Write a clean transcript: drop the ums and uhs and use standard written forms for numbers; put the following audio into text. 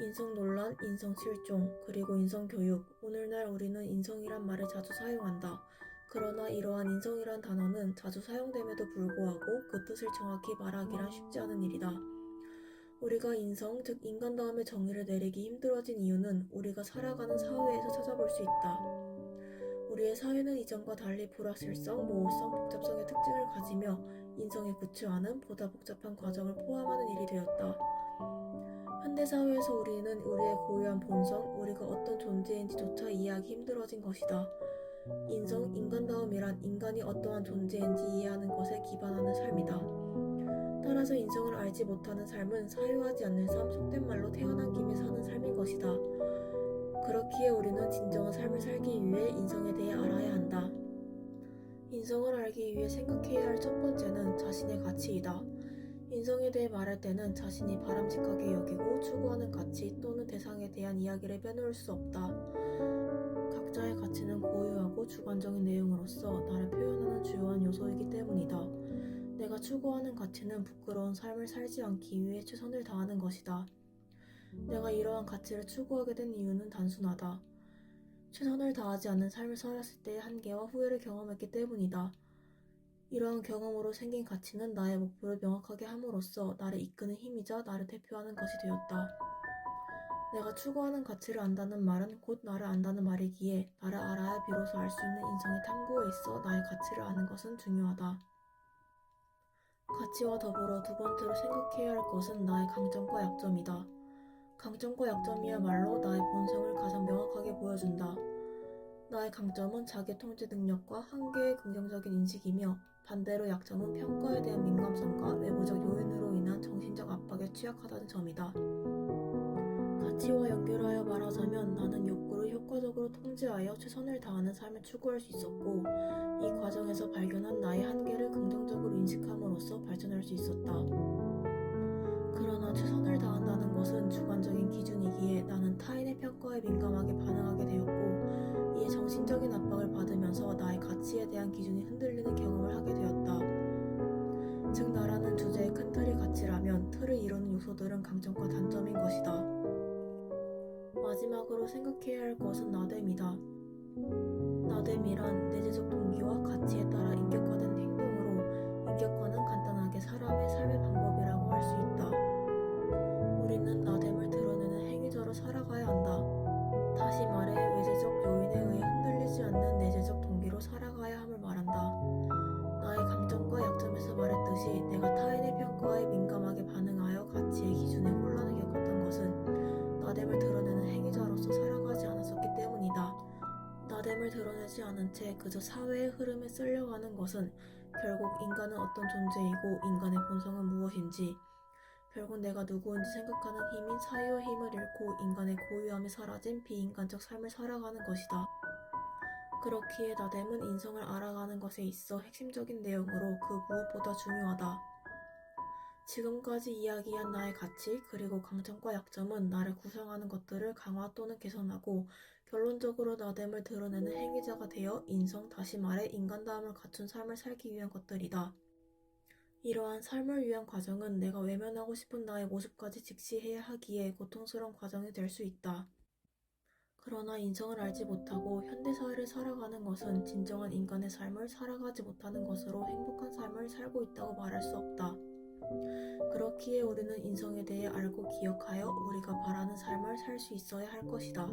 인성 논란, 인성 실종, 그리고 인성 교육. 오늘날 우리는 인성이란 말을 자주 사용한다. 그러나 이러한 인성이란 단어는 자주 사용됨에도 불구하고 그 뜻을 정확히 말하기란 쉽지 않은 일이다. 우리가 인성, 즉 인간다움의 정의를 내리기 힘들어진 이유는 우리가 살아가는 사회에서 찾아볼 수 있다. 우리의 사회는 이전과 달리 불확실성, 모호성, 복잡성의 특징을 가지며 인성에 구축하는 보다 복잡한 과정을 포함하는 일이 되었다. 현대사회에서 우리는 우리의 고유한 본성, 우리가 어떤 존재인지조차 이해하기 힘들어진 것이다. 인성, 인간다움이란 인간이 어떠한 존재인지 이해하는 것에 기반하는 삶이다. 따라서 인성을 알지 못하는 삶은 사유하지 않는 삶, 속된 말로 태어난 김에 사는 삶인 것이다. 그렇기에 우리는 진정한 삶을 살기 위해 인성에 대해 알아야 한다. 인성을 알기 위해 생각해야 할 첫 번째는 자신의 가치이다. 인성에 대해 말할 때는 자신이 바람직하게 여기고 추구하는 가치 또는 대상에 대한 이야기를 빼놓을 수 없다. 각자의 가치는 고유하고 주관적인 내용으로서 나를 표현하는 주요한 요소이기 때문이다. 내가 추구하는 가치는 부끄러운 삶을 살지 않기 위해 최선을 다하는 것이다. 내가 이러한 가치를 추구하게 된 이유는 단순하다. 최선을 다하지 않는 삶을 살았을 때의 한계와 후회를 경험했기 때문이다. 이러한 경험으로 생긴 가치는 나의 목표를 명확하게 함으로써 나를 이끄는 힘이자 나를 대표하는 것이 되었다. 내가 추구하는 가치를 안다는 말은 곧 나를 안다는 말이기에 나를 알아야 비로소 알 수 있는 인성의 탐구에 있어 나의 가치를 아는 것은 중요하다. 가치와 더불어 두 번째로 생각해야 할 것은 나의 강점과 약점이다. 강점과 약점이야말로 나의 본성을 가장 명확하게 보여준다. 나의 강점은 자기 통제 능력과 한계의 긍정적인 인식이며 반대로 약점은 평가에 대한 민감성과 외부적 요인으로 인한 정신적 압박에 취약하다는 점이다. 가치와 연결하여 말하자면 나는 욕구를 효과적으로 통제하여 최선을 다하는 삶을 추구할 수 있었고 이 과정에서 발견한 나의 한계를 긍정적으로 인식함으로써 발전할 수 있었다. 그러나 최선을 다한다는 것은 주관적인 기준이기에 나는 타인의 평가에 민감하게 반응하게 되었고 이에 정신적인 압박을 받으면서 나의 가치에 대한 기준이 흔들리는 경험을 하게 되었다. 즉 나라는 주제의 큰 틀이 가치라면 틀을 이루는 요소들은 강점과 단점인 것이다. 마지막으로 생각해야 할 것은 나됨이다. 나됨이란 내재적 동기와 가치에 따라 인격화된 행동으로 인격화는 간단하게 사람의 삶의 방법이라고 할 수 있다. 우리는 나됨을 드러내는 행위자로 살아가야 한다. 다시 말해 외재적 요인에 의해 흔들리지 않는 내재적 동기로 살아가야 함을 말한다. 나의 강점과 약점에서 말했듯이 내가 타인의 평가에 민감하게 반응하여 가치의 기준에 혼란을 겪었던 것은 나됨을 드러내는 행위자로서 살아가지 않았었기 때문이다. 나됨을 드러내지 않은 채 그저 사회의 흐름에 쓸려가는 것은 결국 인간은 어떤 존재이고 인간의 본성은 무엇인지 결국 내가 누구인지 생각하는 힘인 사유의 힘을 잃고 인간의 고유함이 사라진 비인간적 삶을 살아가는 것이다. 그렇기에 나됨은 인성을 알아가는 것에 있어 핵심적인 내용으로 그 무엇보다 중요하다. 지금까지 이야기한 나의 가치 그리고 강점과 약점은 나를 구성하는 것들을 강화 또는 개선하고 결론적으로 나됨을 드러내는 행위자가 되어 인성 다시 말해 인간다움을 갖춘 삶을 살기 위한 것들이다. 이러한 삶을 위한 과정은 내가 외면하고 싶은 나의 모습까지 직시해야 하기에 고통스러운 과정이 될 수 있다. 그러나 인성을 알지 못하고 현대사회를 살아가는 것은 진정한 인간의 삶을 살아가지 못하는 것으로 행복한 삶을 살고 있다고 말할 수 없다. 그렇기에 우리는 인성에 대해 알고 기억하여 우리가 바라는 삶을 살 수 있어야 할 것이다.